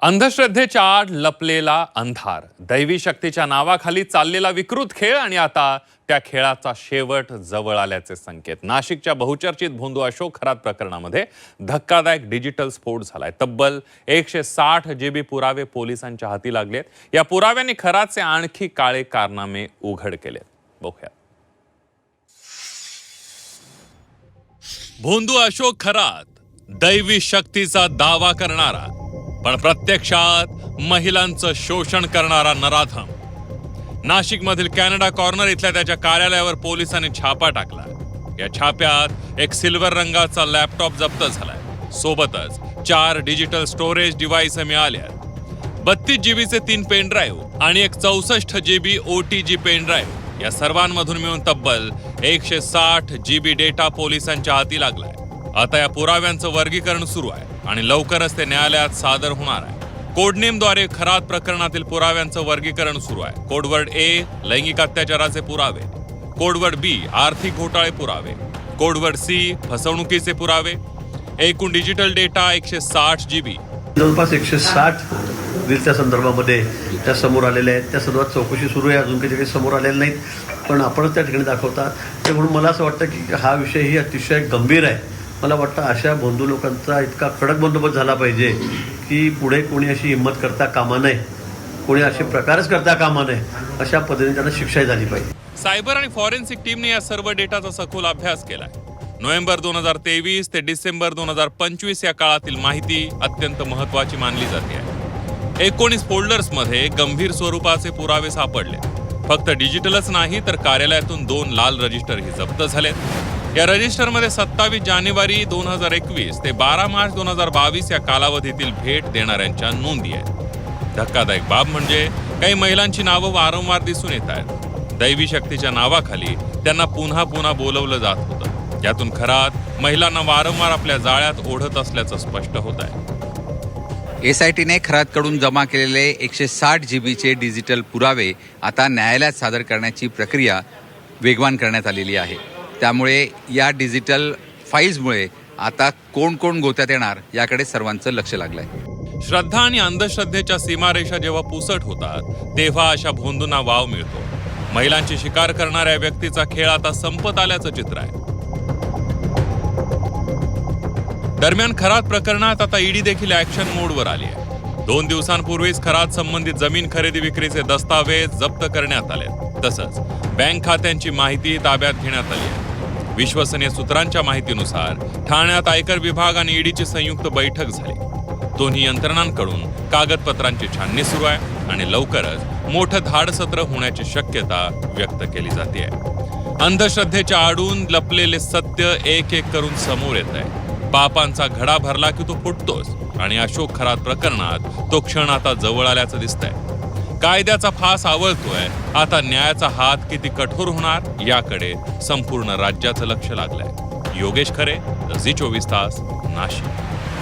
अंधश्रद्धेच्या आड लपलेला अंधार, दैवी शक्तीच्या नावाखाली चाललेला विकृत खेळ आणि आता त्या खेळाचा शेवट जवळ आल्याचे संकेत. नाशिकच्या बहुचर्चित भोंदू अशोक खरात प्रकरणामध्ये धक्कादायक डिजिटल स्फोट झालाय. तब्बल 160 GB पुरावे पोलिसांच्या हाती लागलेत. या पुराव्यांनी खरातचे आणखी काळे कारनामे उघड केलेत. बघूया. भोंदू अशोक खरात दैवी शक्तीचा दावा करणारा पण प्रत्यक्षात महिलांचं शोषण करणारा नराधम. नाशिकमधील कॅनडा कॉर्नर इथल्या त्याच्या कार्यालयावर पोलिसांनी छापा टाकला. या छाप्यात एक सिल्वर रंगाचा लॅपटॉप जप्त झालाय. सोबतच 4 डिजिटल स्टोरेज डिव्हाइस मिळाल्यात. 32 GBचे 3 पेन ड्राईव्ह आणि एक 64 GB OTG पेन ड्राईव्ह. या सर्वांमधून मिळून तब्बल 160 GB डेटा पोलिसांच्या हाती लागलाय. आता या पुराव्यांचं वर्गीकरण सुरू आहे आणि लवकरच ते न्यायालयात सादर होणार आहे. कोडनेमद्वारे खरात प्रकरणातील पुराव्यांचं वर्गीकरण सुरू आहे. कोडवर्ड A लैंगिक अत्याचाराचे पुरावे, कोडवर्ड B आर्थिक घोटाळे पुरावे, कोडवर्ड C फसवणुकीचे पुरावे. एकूण डिजिटल डेटा 160 GB. जवळपास 160 रीलच्या संदर्भामध्ये त्या समोर आलेल्या आहेत. त्या सर्वात चौकशी सुरू आहे. अजून काही समोर आलेल्या नाहीत, पण आपणच त्या ठिकाणी दाखवतात. ते म्हणून मला असं वाटतं की हा विषयही अतिशय गंभीर आहे. मला वाटतं अशा बंधू लोकांचा इतका कडक बंदोबस्त झाला पाहिजे की पुढे कोणी अशी हिंमत करता कामा नये, कोणी असे प्रकारच करता कामा नये. अशा पद्धतीने त्यांना शिक्षा झाली पाहिजे. सायबर आणि फॉरेन्सिक टीमने या सर्व डेटाचा सखोल अभ्यास केलाय. नोव्हेंबर 2023 ते डिसेंबर 2025 या काळातील माहिती अत्यंत महत्त्वाची मानली जाते. 19 फोल्डर्समध्ये गंभीर स्वरूपाचे पुरावे सापडले. फक्त डिजिटलच नाही तर कार्यालयातून 2 लाल रजिस्टरही जप्त झालेत. या रजिस्टरमध्ये 27 जानेवारी 2021 ते 12 मार्च 2022 या कालावधीतील भेट देणाऱ्यांच्या नोंदी आहेत. धक्कादायक बाब म्हणजे काही महिलांची नावं वारंवार दिसून येत आहेत. दैवी शक्तीच्या नावाखाली त्यांना पुन्हा पुन्हा बोलवलं जात होतं. यातून खरात महिलांना वारंवार आपल्या जाळ्यात ओढत असल्याचं स्पष्ट होत आहे. SITने खरातकडून जमा केलेले 160 GBचे डिजिटल पुरावे आता न्यायालयात सादर करण्याची प्रक्रिया वेगवान करण्यात आलेली आहे. त्यामुळे या डिजिटल फाईल्समुळे आता कोण कोण गोत्यात येणार याकडे सर्वांचं लक्ष लागलंय. श्रद्धा आणि अंधश्रद्धेच्या सीमारेषा जेव्हा पुसट होतात तेव्हा अशा भोंदूंना वाव मिळतो. महिलांची शिकार करणाऱ्या व्यक्तीचा खेळ आता संपत आल्याचं चित्र आहे. दरम्यान खरात प्रकरणात आता ईडी देखील ऍक्शन मोडवर आली आहे. 2 दिवसांपूर्वीच खरात संबंधित जमीन खरेदी विक्रीचे दस्तावेज जप्त करण्यात आले. तसंच बँक खात्यांची माहिती ताब्यात घेण्यात आली आहे. विश्वसनीय सूत्रांच्या माहितीनुसार ठाण्यात आयकर विभाग आणि ईडीची संयुक्त बैठक झाली. दोन्ही यंत्रणांकडून कागदपत्रांची छाननी सुरू आहे आणि लवकरच मोठं धाडसत्र होण्याची शक्यता व्यक्त केली जाते. अंधश्रद्धेच्या आडून लपलेले सत्य एक एक करून समोर येत आहे. पापांचा घडा भरला की तो फुटतोच आणि अशोक खरात प्रकरणात तो क्षण आता जवळ आल्याचं दिसतंय. कायद्याचा फास आवळतोय. आता न्यायाचा हात किती कठोर होणार याकडे संपूर्ण राज्याचं लक्ष लागलंय. योगेश खरे, झी 24 तास, नाशिक.